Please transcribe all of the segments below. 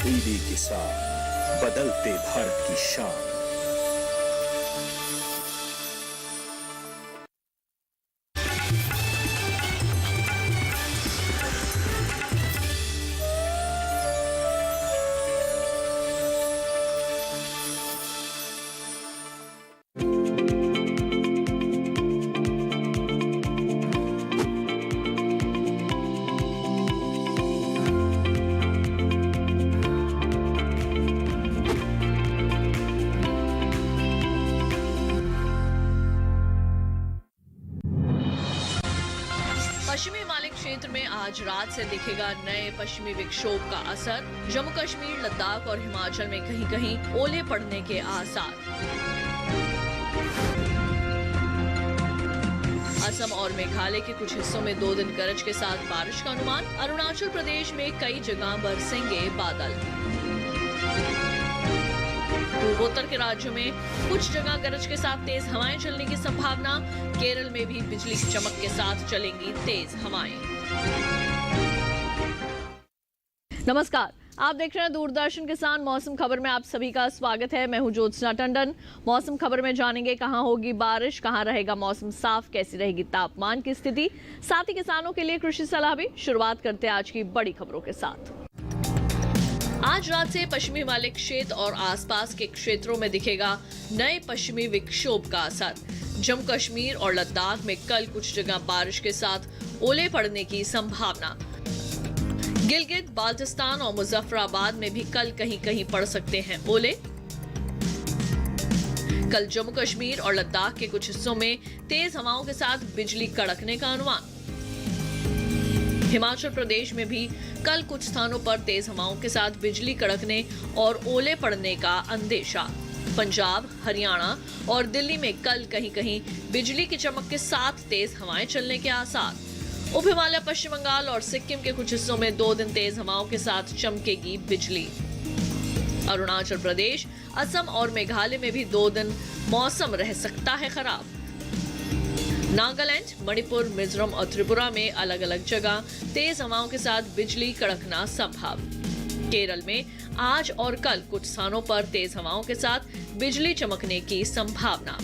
तब्दीली के साथ बदलते भारत की शान। पश्चिमी हिमालय क्षेत्र में आज रात से दिखेगा नए पश्चिमी विक्षोभ का असर। जम्मू कश्मीर, लद्दाख और हिमाचल में कहीं कहीं ओले पड़ने के आसार। असम और मेघालय के कुछ हिस्सों में 2 दिन गरज के साथ बारिश का अनुमान। अरुणाचल प्रदेश में कई जगह बरसेंगे बादल। पूर्वोत्तर के राज्यों में कुछ जगह गरज के साथ तेज हवाएं चलने की संभावना। केरल में भी बिजली की चमक के साथ चलेंगी तेज हवाएं। नमस्कार, आप देख रहे हैं दूरदर्शन किसान मौसम खबर में आप सभी का स्वागत है। मैं हूं ज्योत्सना टंडन। मौसम खबर में जानेंगे कहां होगी बारिश, कहां रहेगा मौसम साफ, कैसी रहेगी तापमान की स्थिति, साथ ही किसानों के लिए कृषि सलाह भी। शुरुआत करते हैं आज की बड़ी खबरों के साथ। आज रात से पश्चिमी हिमालय क्षेत्र और आसपास के क्षेत्रों में दिखेगा नए पश्चिमी विक्षोभ का असर। जम्मू कश्मीर और लद्दाख में कल कुछ जगह बारिश के साथ ओले पड़ने की संभावना। गिलगित, बाल्टिस्तान और मुजफ्फराबाद में भी कल कहीं कहीं पड़ सकते हैं ओले। कल जम्मू कश्मीर और लद्दाख के कुछ हिस्सों में तेज हवाओं के साथ बिजली कड़कने का अनुमान। हिमाचल प्रदेश में भी कल कुछ स्थानों पर तेज हवाओं के साथ बिजली कड़कने और ओले पड़ने का अंदेशा। पंजाब, हरियाणा और दिल्ली में कल कहीं कहीं बिजली की चमक के साथ तेज हवाएं चलने के आसार। उप हिमालय, पश्चिम बंगाल और सिक्किम के कुछ हिस्सों में 2 दिन तेज हवाओं के साथ चमकेगी बिजली। अरुणाचल प्रदेश, असम और मेघालय में भी 2 दिन मौसम रह सकता है खराब। नागालैंड, मणिपुर, मिजोरम और त्रिपुरा में अलग अलग जगह तेज हवाओं के साथ बिजली कड़कना संभव। केरल में आज और कल कुछ स्थानों पर तेज हवाओं के साथ बिजली चमकने की संभावना।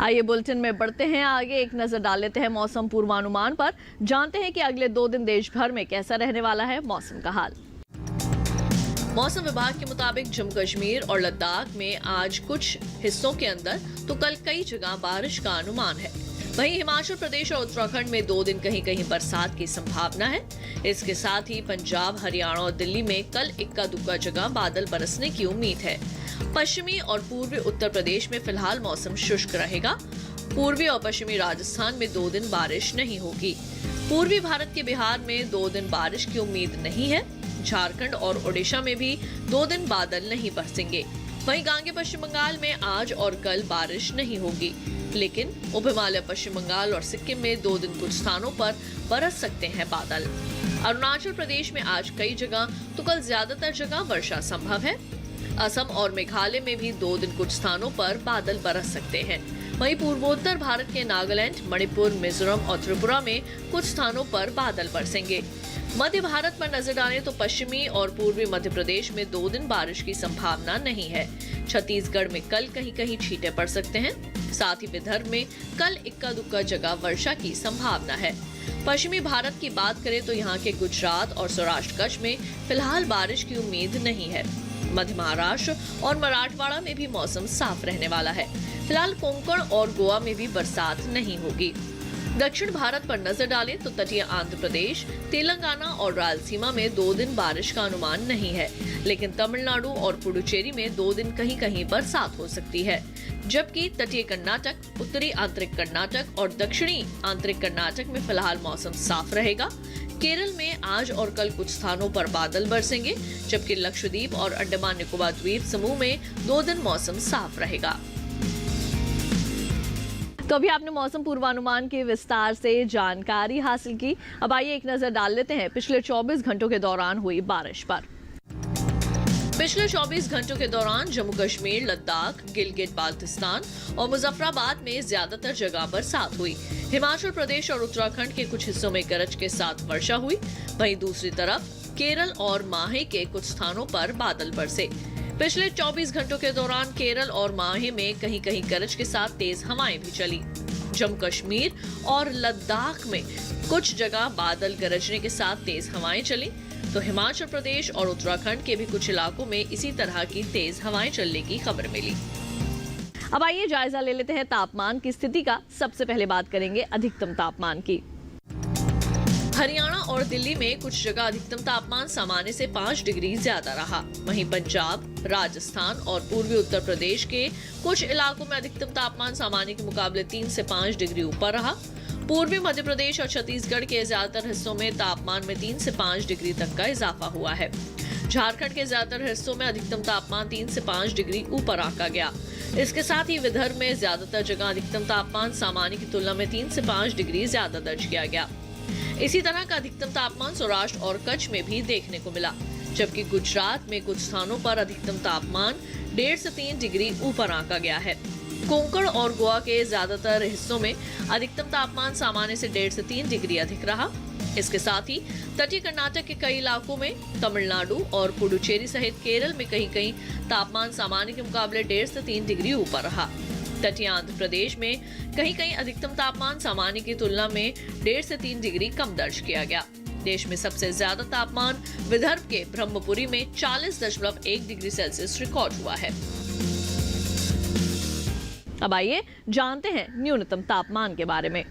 आइए बुलेटिन में बढ़ते हैं आगे, एक नजर डाल लेते हैं मौसम पूर्वानुमान पर। जानते हैं कि अगले 2 दिन देश भर में कैसा रहने वाला है मौसम का हाल। मौसम विभाग के मुताबिक जम्मू कश्मीर और लद्दाख में आज कुछ हिस्सों के अंदर तो कल कई जगह बारिश का अनुमान है। वहीं हिमाचल प्रदेश और उत्तराखंड में 2 दिन कहीं कहीं बरसात की संभावना है। इसके साथ ही पंजाब, हरियाणा और दिल्ली में कल इक्का दुक्का जगह बादल बरसने की उम्मीद है। पश्चिमी और पूर्वी उत्तर प्रदेश में फिलहाल मौसम शुष्क रहेगा। पूर्वी और पश्चिमी राजस्थान में 2 दिन बारिश नहीं होगी। पूर्वी भारत के बिहार में 2 दिन बारिश की उम्मीद नहीं है। झारखंड और ओडिशा में भी 2 दिन बादल नहीं बरसेंगे। वहीं गांगे पश्चिम बंगाल में आज और कल बारिश नहीं होगी, लेकिन उप हिमालय, पश्चिम बंगाल और सिक्किम में 2 दिन कुछ स्थानों पर बरस सकते हैं बादल। अरुणाचल प्रदेश में आज कई जगह तो कल ज्यादातर जगह वर्षा संभव है। असम और मेघालय में भी 2 दिन कुछ स्थानों पर बादल बरस सकते हैं। वहीं पूर्वोत्तर भारत के नागालैंड, मणिपुर, मिजोरम और त्रिपुरा में कुछ स्थानों पर बादल बरसेंगे। मध्य भारत पर नजर डालें तो पश्चिमी और पूर्वी मध्य प्रदेश में 2 दिन बारिश की संभावना नहीं है। छत्तीसगढ़ में कल कहीं कहीं छींटे पड़ सकते हैं। साथ ही विदर्भ में कल इक्का दुक्का जगह वर्षा की संभावना है। पश्चिमी भारत की बात करें तो यहाँ के गुजरात और सौराष्ट्र कच्छ में फिलहाल बारिश की उम्मीद नहीं है। मध्य महाराष्ट्र और मराठवाड़ा में भी मौसम साफ रहने वाला है। फिलहाल कोंकण और गोवा में भी बरसात नहीं होगी। दक्षिण भारत पर नजर डालें तो तटीय आंध्र प्रदेश, तेलंगाना और रायलसीमा में 2 दिन बारिश का अनुमान नहीं है, लेकिन तमिलनाडु और पुडुचेरी में 2 दिन कहीं कहीं बरसात हो सकती है। जबकि तटीय कर्नाटक, उत्तरी आंतरिक कर्नाटक और दक्षिणी आंतरिक कर्नाटक में फिलहाल मौसम साफ रहेगा। केरल में आज और कल कुछ स्थानों पर बादल बरसेंगे, जबकि लक्षद्वीप और अंडमान निकोबार द्वीप समूह में 2 दिन मौसम साफ रहेगा। तो अभी आपने मौसम पूर्वानुमान की विस्तार से जानकारी हासिल की। अब आइए एक नजर डाल लेते हैं पिछले 24 घंटों के दौरान हुई बारिश पर। पिछले 24 घंटों के दौरान जम्मू कश्मीर, लद्दाख, गिलगित बाल्टिस्तान और मुजफ्फराबाद में ज्यादातर जगह बरसात हुई। हिमाचल प्रदेश और उत्तराखंड के कुछ हिस्सों में गरज के साथ वर्षा हुई। वहीं दूसरी तरफ केरल और माहे के कुछ स्थानों पर बादल बरसे। पिछले 24 घंटों के दौरान केरल और माहे में कहीं कहीं गरज के साथ तेज हवाएं भी चली। जम्मू कश्मीर और लद्दाख में कुछ जगह बादल गरजने के साथ तेज हवाएं चली, तो हिमाचल प्रदेश और उत्तराखंड के भी कुछ इलाकों में इसी तरह की तेज हवाएं चलने की खबर मिली। अब आइए जायजा ले लेते हैं तापमान की स्थिति का। सबसे पहले बात करेंगे अधिकतम तापमान की। हरियाणा और दिल्ली में कुछ जगह अधिकतम तापमान सामान्य से 5 डिग्री ज्यादा रहा। वहीं पंजाब, राजस्थान और पूर्वी उत्तर प्रदेश के कुछ इलाकों में अधिकतम तापमान सामान्य के मुकाबले 3 से 5 डिग्री ऊपर रहा। पूर्वी मध्य प्रदेश और छत्तीसगढ़ के ज्यादातर हिस्सों में तापमान में 3 से 5 डिग्री तक का इजाफा हुआ है। झारखंड के ज्यादातर हिस्सों में अधिकतम तापमान 3 से 5 डिग्री ऊपर आका गया। इसके साथ ही विदर्भ में ज्यादातर जगह अधिकतम तापमान सामान्य की तुलना में 3 से 5 डिग्री ज्यादा दर्ज किया गया। इसी तरह का अधिकतम तापमान सौराष्ट्र और कच्छ में भी देखने को मिला, जबकि गुजरात में कुछ स्थानों पर अधिकतम तापमान 1.5 से 3 डिग्री ऊपर आंका गया है। कोंकण और गोवा के ज्यादातर हिस्सों में अधिकतम तापमान सामान्य से 1.5 से 3 डिग्री अधिक रहा। इसके साथ ही तटीय कर्नाटक के कई इलाकों में, तमिलनाडु और पुडुचेरी सहित केरल में कहीं कहीं तापमान सामान्य के मुकाबले 1.5 से 3 डिग्री ऊपर रहा। तटीय आंध्र प्रदेश में कहीं कहीं अधिकतम तापमान सामान्य की तुलना में 1.5 से 3 डिग्री कम दर्ज किया गया। देश में सबसे ज्यादा तापमान विदर्भ के ब्रह्मपुरी में 40.1 डिग्री सेल्सियस रिकॉर्ड हुआ है। अब आइए जानते हैं न्यूनतम तापमान के बारे में।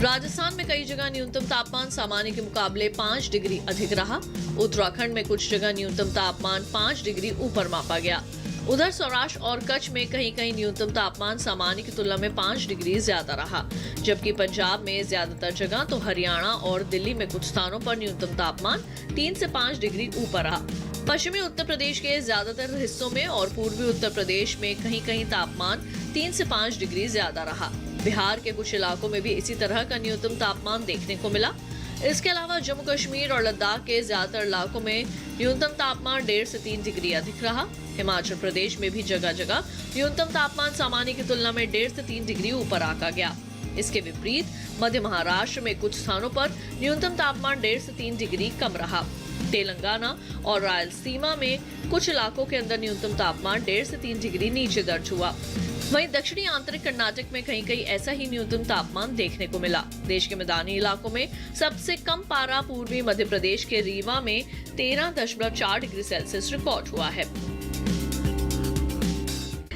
राजस्थान में कई जगह न्यूनतम तापमान सामान्य के मुकाबले 5 डिग्री अधिक रहा। उत्तराखंड में कुछ जगह न्यूनतम तापमान 5 डिग्री ऊपर मापा गया। उधर सौराष्ट्र और कच्छ में कहीं कहीं न्यूनतम तापमान सामान्य की तुलना में 5 डिग्री ज्यादा रहा, जबकि पंजाब में ज्यादातर जगह तो हरियाणा और दिल्ली में कुछ स्थानों पर न्यूनतम तापमान 3 से 5 डिग्री ऊपर रहा। पश्चिमी उत्तर प्रदेश के ज्यादातर हिस्सों में और पूर्वी उत्तर प्रदेश में कहीं कहीं तापमान 3 से 5 डिग्री ज्यादा रहा। बिहार के कुछ इलाकों में भी इसी तरह का न्यूनतम तापमान देखने को मिला। इसके अलावा जम्मू कश्मीर और लद्दाख के ज्यादातर इलाकों में न्यूनतम तापमान 1.5 से 3 डिग्री अधिक रहा। हिमाचल प्रदेश में भी जगह जगह न्यूनतम तापमान सामान्य की तुलना में 1.5 से 3 डिग्री ऊपर आका गया। इसके विपरीत मध्य महाराष्ट्र में कुछ स्थानों पर न्यूनतम तापमान 1.5 से 3 डिग्री कम रहा। तेलंगाना और रायलसीमा में कुछ इलाकों के अंदर न्यूनतम तापमान 1.5 से 3 डिग्री नीचे दर्ज हुआ। वहीं दक्षिणी आंतरिक कर्नाटक में कहीं कहीं ऐसा ही न्यूनतम तापमान देखने को मिला। देश के मैदानी इलाकों में सबसे कम पारा पूर्वी मध्य प्रदेश के रीवा में 13.4 डिग्री सेल्सियस रिकॉर्ड हुआ है।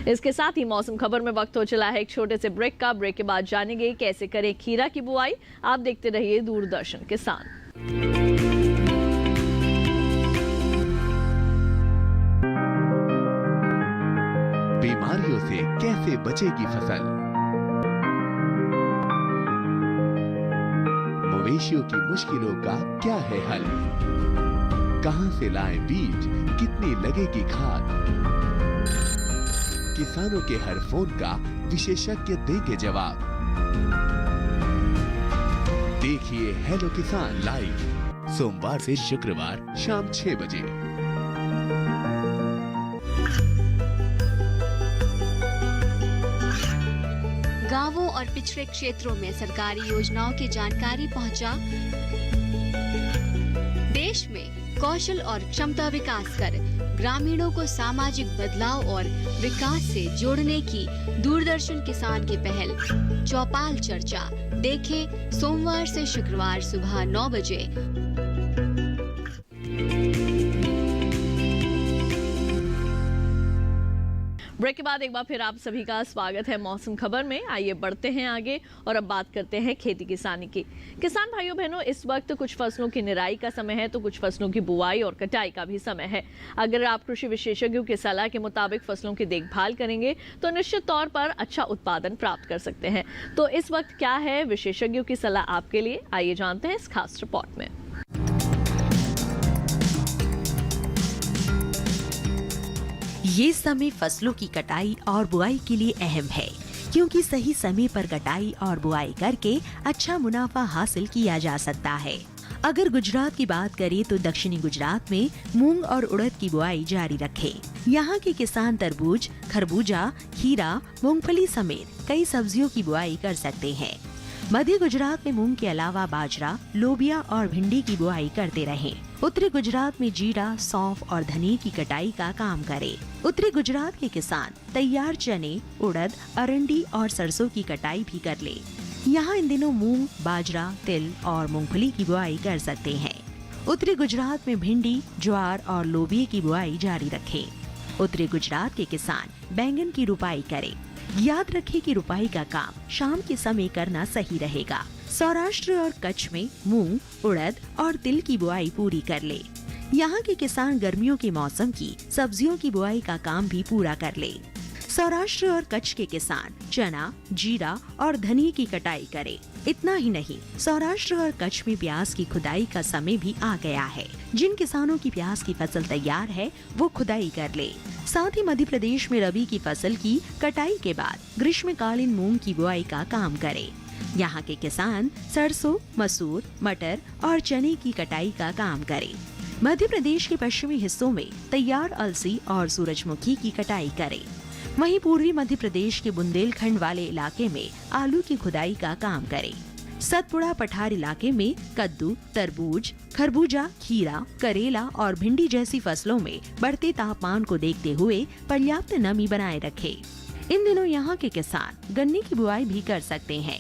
इसके साथ ही मौसम खबर में वक्त हो चला है एक छोटे से ब्रेक का। ब्रेक के बाद जानेंगे कैसे करें खीरा की बुआई। आप देखते रहिए दूरदर्शन किसान। बीमारियों से कैसे बचेगी फसल, मवेशियों की मुश्किलों का क्या है हल, कहां से लाएं बीज, कितनी लगेगी खाद, किसानों के हर फोन का विशेषज्ञ देंगे जवाब। देखिए हेलो किसान लाइव सोमवार से शुक्रवार शाम 6 बजे। गांवों और पिछड़े क्षेत्रों में सरकारी योजनाओं की जानकारी पहुंचा। देश में कौशल और क्षमता विकास कर ग्रामीणों को सामाजिक बदलाव और विकास से जोड़ने की दूरदर्शन किसान की पहल चौपाल चर्चा देखें सोमवार से शुक्रवार सुबह 9 बजे। ब्रेक के बाद एक बार फिर आप सभी का स्वागत है मौसम खबर में। आइए बढ़ते हैं आगे और अब बात करते हैं खेती किसानी की। किसान भाइयों बहनों, इस वक्त कुछ फसलों की निराई का समय है तो कुछ फसलों की बुआई और कटाई का भी समय है। अगर आप कृषि विशेषज्ञों की सलाह के मुताबिक फसलों की देखभाल करेंगे तो निश्चित तौर पर अच्छा उत्पादन प्राप्त कर सकते हैं। तो इस वक्त क्या है विशेषज्ञों की सलाह आपके लिए, आइए जानते हैं इस खास रिपोर्ट में। ये समय फसलों की कटाई और बुआई के लिए अहम है, क्योंकि सही समय पर कटाई और बुआई करके अच्छा मुनाफा हासिल किया जा सकता है। अगर गुजरात की बात करें तो दक्षिणी गुजरात में मूंग और उड़द की बुआई जारी रखे। यहाँ के किसान तरबूज, खरबूजा, खीरा, मूंगफली समेत कई सब्जियों की बुआई कर सकते हैं। मध्य गुजरात में मूंग के अलावा बाजरा, लोबिया और भिंडी की बुआई करते रहें। उत्तरी गुजरात में जीरा, सौंफ और धनिया की कटाई का काम करें। उत्तरी गुजरात के किसान तैयार चने, उड़द, अरंडी और सरसों की कटाई भी कर ले। यहाँ इन दिनों मूंग, बाजरा, तिल और मूंगफली की बुआई कर सकते हैं। उत्तरी गुजरात में भिंडी, ज्वार और लोबिया की बुआई जारी रखें। उत्तरी गुजरात के किसान बैंगन की रुपाई करें। याद रखें कि रुपाई का काम शाम के समय करना सही रहेगा। सौराष्ट्र और कच्छ में मूंग, उड़द और तिल की बुआई पूरी कर ले। यहाँ के किसान गर्मियों के मौसम की सब्जियों की बुआई का काम भी पूरा कर ले। सौराष्ट्र और कच्छ के किसान चना, जीरा और धनिया की कटाई करें। इतना ही नहीं, सौराष्ट्र और कच्छ में प्याज की खुदाई का समय भी आ गया है। जिन किसानों की प्याज की फसल तैयार है वो खुदाई कर ले। साथ ही मध्य प्रदेश में रबी की फसल की कटाई के बाद ग्रीष्मकालीन मूंग की बुआई का काम करें। यहाँ के किसान सरसों, मसूर, मटर और चने की कटाई का काम करें। मध्य प्रदेश के पश्चिमी हिस्सों में तैयार अलसी और सूरजमुखी की कटाई करें। वहीं पूर्वी मध्य प्रदेश के बुंदेलखंड वाले इलाके में आलू की खुदाई का काम करें। सतपुड़ा पठार इलाके में कद्दू, तरबूज, खरबूजा, खीरा, करेला और भिंडी जैसी फसलों में बढ़ते तापमान को देखते हुए पर्याप्त नमी बनाए रखें। इन दिनों यहाँ के किसान गन्ने की बुआई भी कर सकते हैं।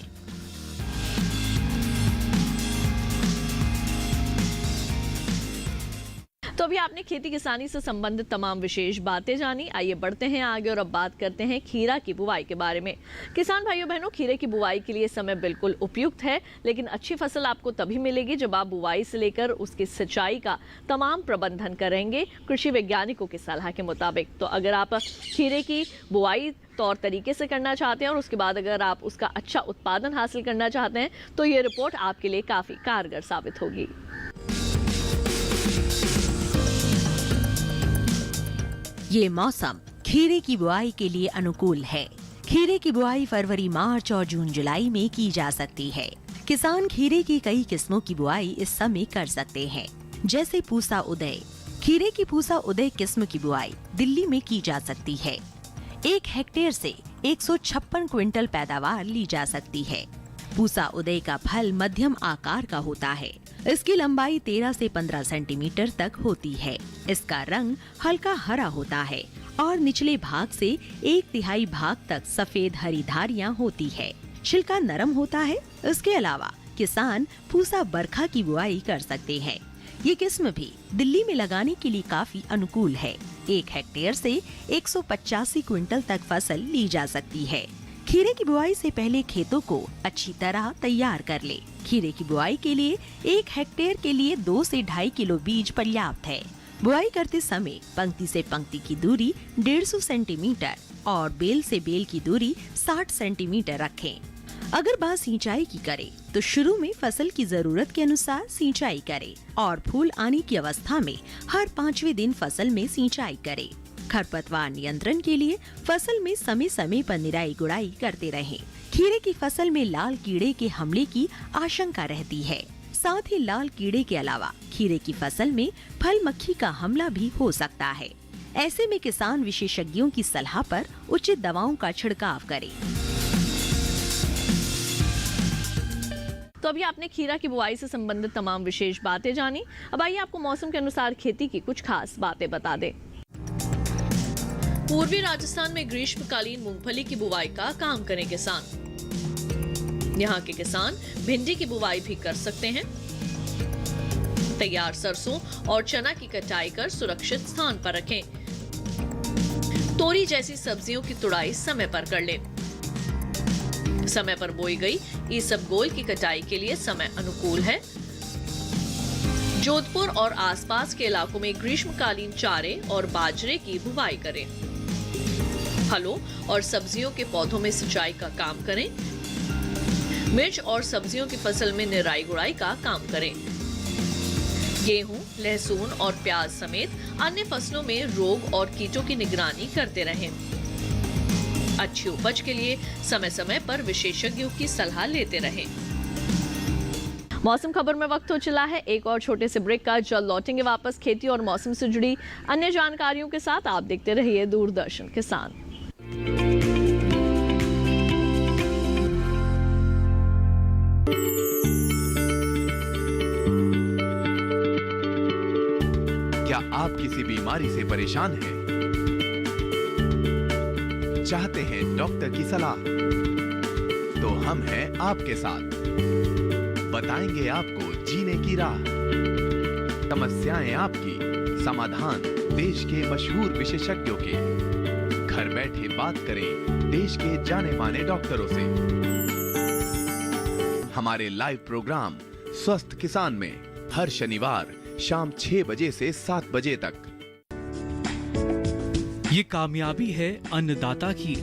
तो अभी आपने खेती किसानी से संबंधित तमाम विशेष बातें जानी। आइए बढ़ते हैं आगे और अब बात करते हैं खीरा की बुआई के बारे में। किसान भाइयों बहनों, खीरे की बुआई के लिए समय बिल्कुल उपयुक्त है, लेकिन अच्छी फसल आपको तभी मिलेगी जब आप बुआई से लेकर उसकी सिंचाई का तमाम प्रबंधन करेंगे कृषि वैज्ञानिकों की सलाह के मुताबिक। तो अगर आप खीरे की बुआई तौर तरीके से करना चाहते हैं और उसके बाद अगर आप उसका अच्छा उत्पादन हासिल करना चाहते हैं तो ये रिपोर्ट आपके लिए काफी कारगर साबित होगी। ये मौसम खीरे की बुआई के लिए अनुकूल है। खीरे की बुआई फरवरी, मार्च और जून, जुलाई में की जा सकती है। किसान खीरे की कई किस्मों की बुआई इस समय कर सकते हैं, जैसे पूसा उदय। खीरे की पूसा उदय किस्म की बुआई दिल्ली में की जा सकती है। 1 हेक्टेयर से 156 क्विंटल पैदावार ली जा सकती है। पूसा उदय का फल मध्यम आकार का होता है। इसकी लंबाई 13 से 15 सेंटीमीटर तक होती है। इसका रंग हल्का हरा होता है और निचले भाग से 1/3 भाग तक सफेद हरी धारियां होती है। छिलका नरम होता है। इसके अलावा किसान पूसा बरखा की बुआई कर सकते हैं। ये किस्म भी दिल्ली में लगाने के लिए काफी अनुकूल है। 1 हेक्टेयर से 185 क्विंटल तक फसल ली जा सकती है। खीरे की बुआई से पहले खेतों को अच्छी तरह तैयार कर ले। खीरे की बुआई के लिए 1 हेक्टेयर के लिए 2 से 2.5 किलो बीज पर्याप्त है। बुआई करते समय पंक्ति से पंक्ति की दूरी 150 सेंटीमीटर और बेल से बेल की दूरी 60 सेंटीमीटर रखें। अगर बात सिंचाई की करें तो शुरू में फसल की जरूरत के अनुसार सिंचाई करें और फूल आने की अवस्था में हर 5वें दिन फसल में सिंचाई करें। खरपतवार नियंत्रण के लिए फसल में समय समय पर निराई गुड़ाई करते रहें। खीरे की फसल में लाल कीड़े के हमले की आशंका रहती है। साथ ही लाल कीड़े के अलावा खीरे की फसल में फल मक्खी का हमला भी हो सकता है। ऐसे में किसान विशेषज्ञों की सलाह पर उचित दवाओं का छिड़काव करें। तो अभी आपने खीरा की बुआई से संबंधित तमाम विशेष बातें जानी। अब आइए आपको मौसम के अनुसार खेती की कुछ खास बातें बता दें। पूर्वी राजस्थान में ग्रीष्मकालीन मूंगफली की बुआई का काम करें किसान। यहाँ के किसान भिंडी की बुआई भी कर सकते हैं। तैयार सरसों और चना की कटाई कर सुरक्षित स्थान पर रखें। तोरी जैसी सब्जियों की तुड़ाई समय पर कर लें। समय पर बोई गई इसबगोल की कटाई के लिए समय अनुकूल है। जोधपुर और आसपास के इलाकों में ग्रीष्मकालीन चारे और बाजरे की बुवाई करें। फलों और सब्जियों के पौधों में सिंचाई का काम करें। मिर्च और सब्जियों की फसल में निराई गुड़ाई का काम करें। गेहूं, लहसुन और प्याज समेत अन्य फसलों में रोग और कीटों की निगरानी करते रहें। अच्छी उपज के लिए समय समय पर विशेषज्ञों की सलाह लेते रहें। मौसम खबर में वक्त हो चला है एक और छोटे से ब्रेक का। जल्द लौटेंगे वापस खेती और मौसम से जुड़ी अन्य जानकारियों के साथ। आप देखते रहिए दूरदर्शन किसान। क्या आप किसी बीमारी से परेशान हैं? चाहते हैं डॉक्टर की सलाह? तो हम हैं आपके साथ। बताएंगे आपको जीने की राह। समस्याएं आपकी, समाधान देश के मशहूर विशेषज्ञों के। घर बैठे बात करें देश के जाने माने डॉक्टरों से। हमारे लाइव प्रोग्राम स्वस्थ किसान में हर शनिवार शाम 6 बजे से 7 बजे तक। ये कामयाबी है अन्नदाता की।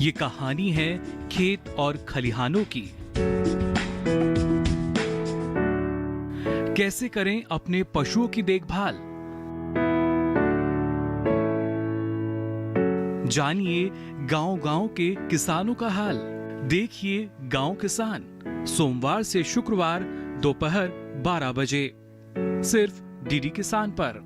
ये कहानी है खेत और खलिहानों की। कैसे करें अपने पशुओं की देखभाल, जानिए गांव-गांव के किसानों का हाल। देखिए गांव किसान, सोमवार से शुक्रवार दोपहर 12 बजे सिर्फ डीडी किसान पर।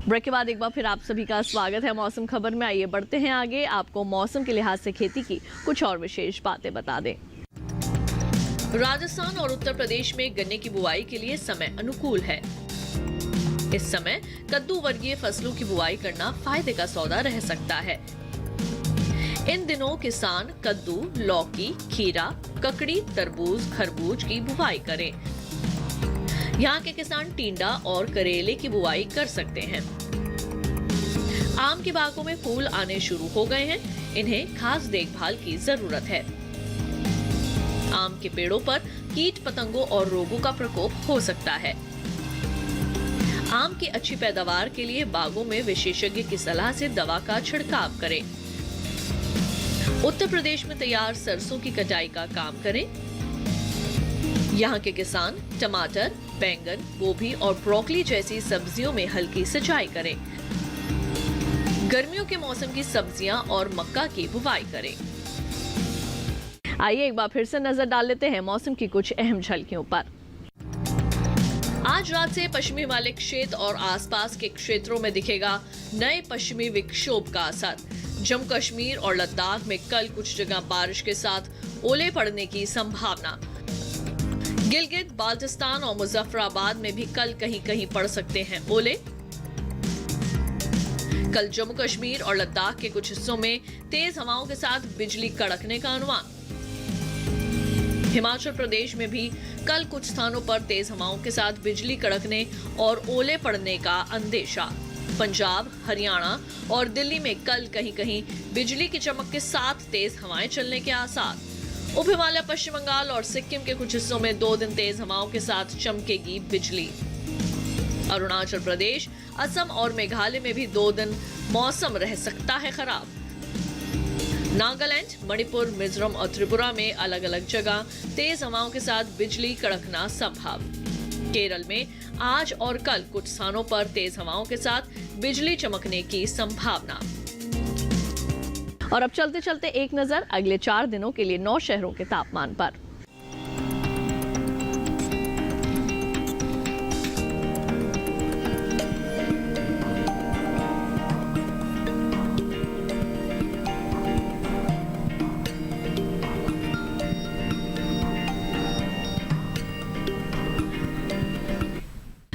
ब्रेक के बाद एक बार फिर आप सभी का स्वागत है मौसम खबर में। आइए बढ़ते हैं आगे, आपको मौसम के लिहाज से खेती की कुछ और विशेष बातें बता दें। राजस्थान और उत्तर प्रदेश में गन्ने की बुआई के लिए समय अनुकूल है। इस समय कद्दू वर्गीय फसलों की बुआई करना फायदे का सौदा रह सकता है। इन दिनों किसान कद्दू, लौकी, खीरा, ककड़ी, तरबूज, खरबूज की बुआई करें। यहाँ के किसान टिंडा और करेले की बुआई कर सकते हैं। आम के बागों में फूल आने शुरू हो गए हैं, इन्हें खास देखभाल की जरूरत है। आम के पेड़ों पर कीट पतंगों और रोगों का प्रकोप हो सकता है। आम की अच्छी पैदावार के लिए बागों में विशेषज्ञ की सलाह से दवा का छिड़काव करें। उत्तर प्रदेश में तैयार सरसों की कटाई का काम करें। यहाँ के किसान टमाटर, बैंगन, गोभी और ब्रोकली जैसी सब्जियों में हल्की सिंचाई करें। गर्मियों के मौसम की सब्जियां और मक्का की बुवाई करें। आइए एक बार फिर से नजर डाल लेते हैं मौसम की कुछ अहम झलकियों पर। आज रात से पश्चिमी हिमालय क्षेत्र और आसपास के क्षेत्रों में दिखेगा नए पश्चिमी विक्षोभ का असर। जम्मू कश्मीर और लद्दाख में कल कुछ जगह बारिश के साथ ओले पड़ने की संभावना। गिलगित, बाल्टिस्तान और मुजफ्फराबाद में भी कल कहीं कहीं पड़ सकते हैं ओले। कल जम्मू कश्मीर और लद्दाख के कुछ हिस्सों में तेज हवाओं के साथ बिजली कड़कने का अनुमान। हिमाचल प्रदेश में भी कल कुछ स्थानों पर तेज हवाओं के साथ बिजली कड़कने और ओले पड़ने का अंदेशा। पंजाब, हरियाणा और दिल्ली में कल कहीं कहीं बिजली की चमक के साथ तेज हवाएं चलने के आसार। उप हिमालय, पश्चिम बंगाल और सिक्किम के कुछ हिस्सों में 2 दिन तेज हवाओं के साथ चमकेगी बिजली। अरुणाचल प्रदेश, असम और मेघालय में भी 2 दिन मौसम रह सकता है खराब। नागालैंड, मणिपुर, मिजोरम और त्रिपुरा में अलग अलग जगह तेज हवाओं के साथ बिजली कड़कना संभव। केरल में आज और कल कुछ स्थानों पर तेज हवाओं के साथ बिजली चमकने की संभावना। और अब चलते चलते एक नजर अगले 4 दिनों के लिए 9 शहरों के तापमान पर।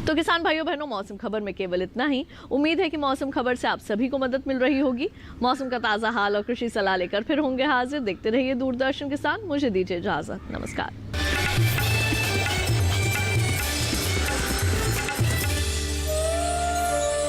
तो किसान भाइयों बहनों, मौसम खबर में केवल इतना ही। उम्मीद है कि मौसम खबर से आप सभी को मदद मिल रही होगी। मौसम का ताजा हाल और कृषि सलाह लेकर फिर होंगे हाजिर। देखते रहिए दूरदर्शन किसान। मुझे दीजिए इजाजत। नमस्कार।